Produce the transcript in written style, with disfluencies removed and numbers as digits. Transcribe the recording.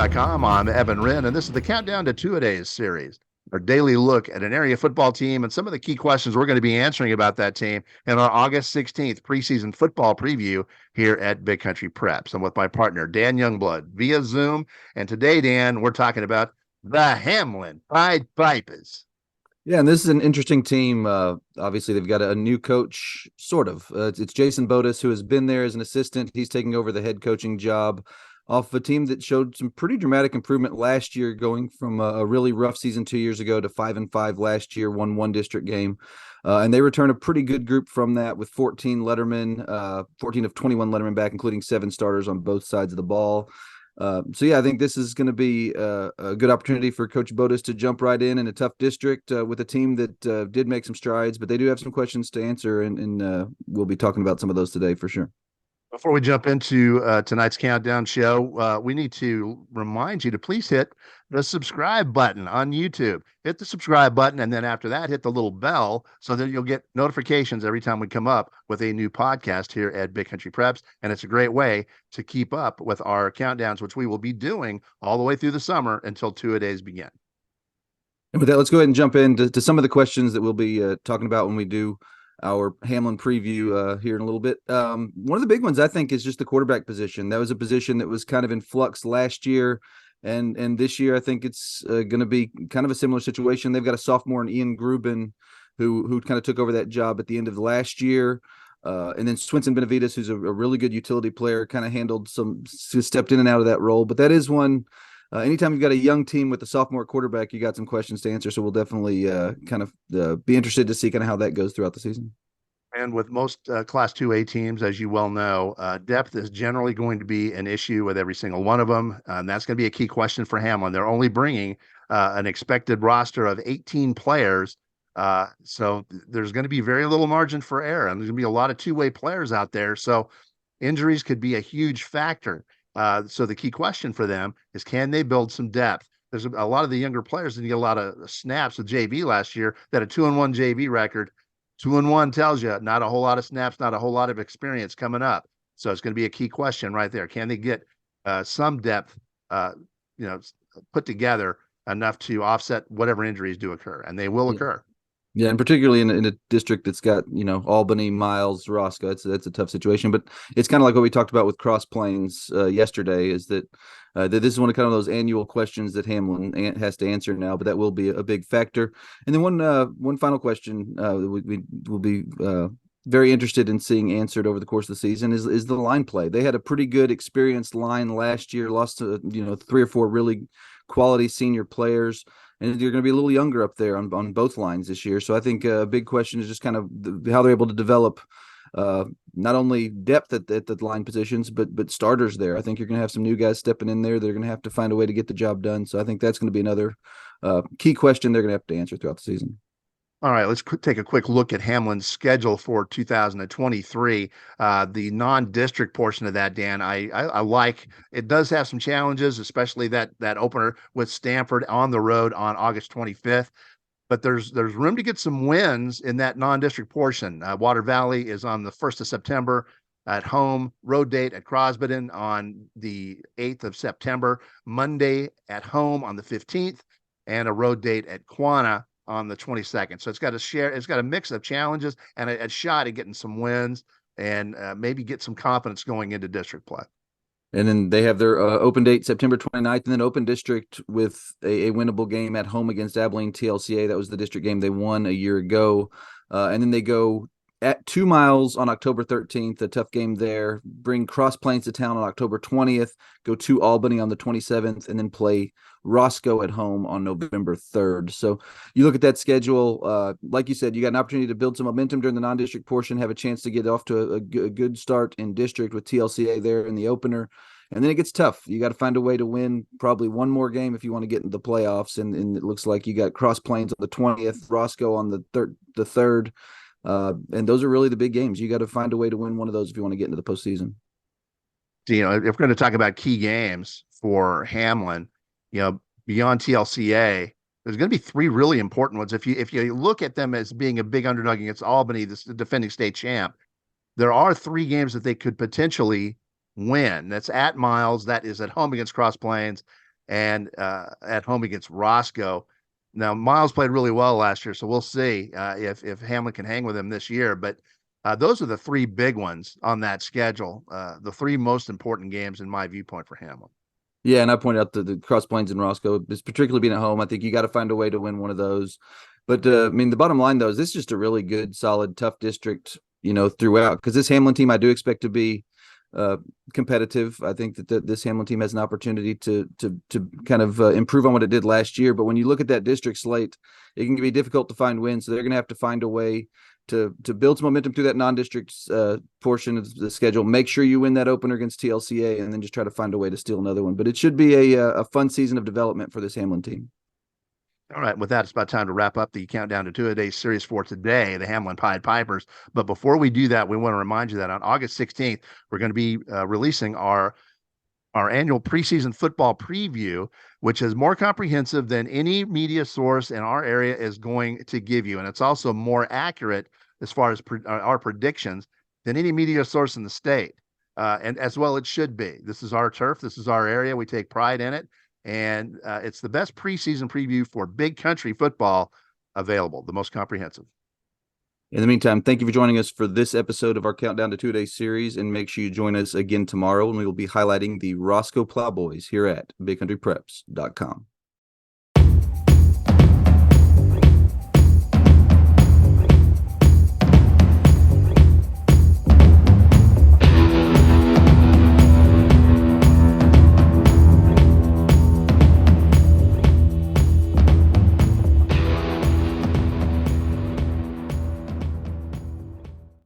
BCP'S.com. I'm Evan Wren, and this is the Countdown to Two-A-Days series, our daily look at an area football team and some of the key questions we're going to be answering about that team in our August 16th preseason football preview here at Big Country Preps. I'm with my partner, Dan Youngblood, via Zoom. And today, Dan, we're talking about the Hamlin Pied Pipers. Yeah, and this is an interesting team. Obviously, they've got a new coach, sort of. It's Jason Bodas, who has been there as an assistant. He's taking over the head coaching job off a team that showed some pretty dramatic improvement last year, going from a really rough season 2 years ago to 5-5 last year, won one district game. And they return a pretty good group from that with 14 Letterman, 14 of 21 Letterman back, including 7 starters on both sides of the ball. So yeah, I think this is going to be a good opportunity for Coach Bodas to jump right in a tough district with a team that did make some strides, but they do have some questions to answer, and we'll be talking about some of those today for sure. Before we jump into tonight's countdown show, we need to remind you to please hit the subscribe button on YouTube. Hit the subscribe button, and then after that, hit the little bell so that you'll get notifications every time we come up with a new podcast here at Big Country Preps. And it's a great way to keep up with our countdowns, which we will be doing all the way through the summer until Two-A-Days begin. And with that, let's go ahead and jump into some of the questions that we'll be talking about when we do our Hamlin preview here in a little bit. One of the big ones, I think, is just the quarterback position. That was a position that was kind of in flux last year. And this year, I think it's going to be kind of a similar situation. They've got a sophomore in Ian Grubin who kind of took over that job at the end of last year. And then Swinson Benavides, who's a really good utility player, kind of stepped in and out of that role. But that is one. Anytime you've got a young team with a sophomore quarterback, you got some questions to answer. So we'll definitely be interested to see kind of how that goes throughout the season. And with most Class 2A teams, as you well know, depth is generally going to be an issue with every single one of them. And that's going to be a key question for Hamlin. They're only bringing an expected roster of 18 players. So there's going to be very little margin for error. And there's going to be a lot of two-way players out there. So injuries could be a huge factor. So the key question for them is, can they build some depth? There's a lot of the younger players didn't get a lot of snaps with JV last year. That a 2-1 JV record. 2-1 tells you not a whole lot of snaps, not a whole lot of experience coming up. So it's going to be a key question right there. Can they get some depth, put together enough to offset whatever injuries do occur? And they will occur. Yeah, and particularly in a district that's got, Albany, Miles, Roscoe, that's a tough situation. But it's kind of like what we talked about with Cross Plains yesterday, is that this is one of those annual questions that Hamlin has to answer now, but that will be a big factor. And then one final question we will be very interested in seeing answered over the course of the season is the line play. They had a pretty good experienced line last year, lost to 3 or 4 really quality senior players. And you're going to be a little younger up there on both lines this year. So I think a big question is just kind of how they're able to develop not only depth at the line positions, but starters there. I think you're going to have some new guys stepping in there. They're going to have to find a way to get the job done. So I think that's going to be another key question they're going to have to answer throughout the season. All right, let's take a quick look at Hamlin's schedule for 2023. The non-district portion of that, Dan, I like. It does have some challenges, especially that opener with Stanford on the road on August 25th. But there's room to get some wins in that non-district portion. Water Valley is on the 1st of September at home. Road date at Crosbyton on the 8th of September. Monday at home on the 15th, and a road date at Quanah on the 22nd. So it's got a mix of challenges and a shot at getting some wins and maybe get some confidence going into district play. And then they have their open date September 29th, and then open district with a winnable game at home against Abilene TLCA. That was the district game they won a year ago. And then they go at 2 Miles on October 13th, a tough game there. Bring Cross Plains to town on October 20th, go to Albany on the 27th, and then play Roscoe at home on November 3rd. So you look at that schedule, like you said, you got an opportunity to build some momentum during the non-district portion, have a chance to get off to a good start in district with TLCA there in the opener. And then it gets tough. You got to find a way to win probably one more game if you want to get into the playoffs. And it looks like you got Cross Plains on the 20th, Roscoe on the 3rd. And those are really the big games. You got to find a way to win one of those if you want to get into the postseason. If we're going to talk about key games for Hamlin, beyond TLCA, there's going to be 3 really important ones. If you look at them as being a big underdog against Albany, the defending state champ, there are 3 games that they could potentially win. That's at Miles, that is at home against Cross Plains, and at home against Roscoe. Now, Miles played really well last year, so we'll see if Hamlin can hang with him this year. But those are the three big ones on that schedule, the three most important games in my viewpoint for Hamlin. Yeah, and I pointed out the Cross Plains and Roscoe, is particularly being at home. I think you got to find a way to win one of those. But I mean, the bottom line though is this is just a really good, solid, tough district, throughout. Because this Hamlin team, I do expect to be competitive. I think that this Hamlin team has an opportunity to kind of improve on what it did last year. But when you look at that district slate, it can be difficult to find wins. So they're going to have to find a way to build some momentum through that non-district portion of the schedule. Make sure you win that opener against TLCA, and then just try to find a way to steal another one. But it should be a fun season of development for this Hamlin team. All right, with that, it's about time to wrap up the Countdown to Two-A-Days series for today, the Hamlin Pied Pipers. But before we do that, we want to remind you that on August 16th, we're going to be releasing our annual preseason football preview, which is more comprehensive than any media source in our area is going to give you. And it's also more accurate as far as our predictions than any media source in the state. And as well, it should be. This is our turf. This is our area. We take pride in it. And it's the best preseason preview for big country football available, the most comprehensive. In the meantime, thank you for joining us for this episode of our Countdown to Two-A-Days series, and make sure you join us again tomorrow when we will be highlighting the Roscoe Plowboys here at BigCountryPreps.com.